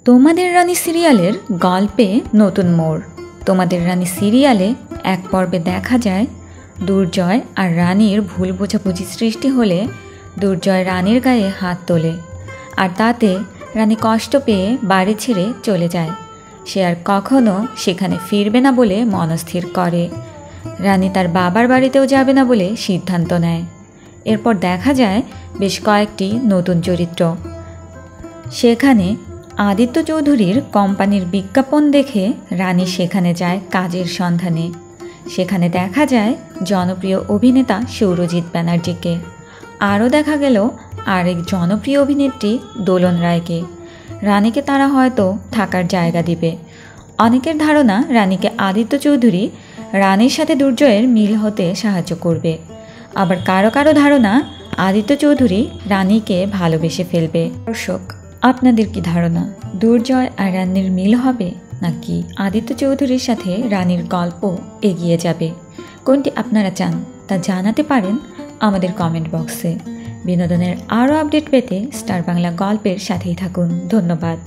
তোমাদের রানী সিরিয়ালের গল্পে নতুন মোড়। তোমাদের রানী সিরিয়ালে এক পর্বে দেখা যায় দুর্জয় আর রানীর ভুল বোঝাবুঝি সৃষ্টি হলে দুর্জয় রানীর গায়ে হাত তোলে, আর তাতে রানী কষ্ট পেয়ে বাড়ি ছেড়ে চলে যায়। সে আর কখনো সেখানে ফিরবে না বলে মনস্থির করে। রানী তার বাবার বাড়িতেও যাবে না বলে সিদ্ধান্ত নেয়। এরপর দেখা যায় বেশ কয়েকটি নতুন চরিত্র। সেখানে আদিত্য চৌধুরীর কোম্পানির বিজ্ঞাপন দেখে রানী সেখানে যায় কাজের সন্ধানে। সেখানে দেখা যায় জনপ্রিয় অভিনেতা সৌরজিৎ ব্যানার্জিকে। আরও দেখা গেল আরেক জনপ্রিয় অভিনেত্রী দোলন রায়কে। রানীকে তারা হয়তো থাকার জায়গা দিবে। অনেকের ধারণা রানীকে আদিত্য চৌধুরী রানীর সাথে দুর্জয়ের মিল হতে সাহায্য করবে। আবার কারো কারো ধারণা আদিত্য চৌধুরী রানীকে ভালোবেসে ফেলবে। দর্শক, আপনাদের কি ধারণা, দুর্জয় আর রানীর মিল হবে নাকি আদিত্য চৌধুরীর সাথে রানীর গল্প এগিয়ে যাবে? কোনটি আপনারা চান তা জানাতে পারেন আমাদের কমেন্ট বক্সে। বিনোদনের আরও আপডেট পেতে স্টার বাংলা গল্পের সাথেই থাকুন। ধন্যবাদ।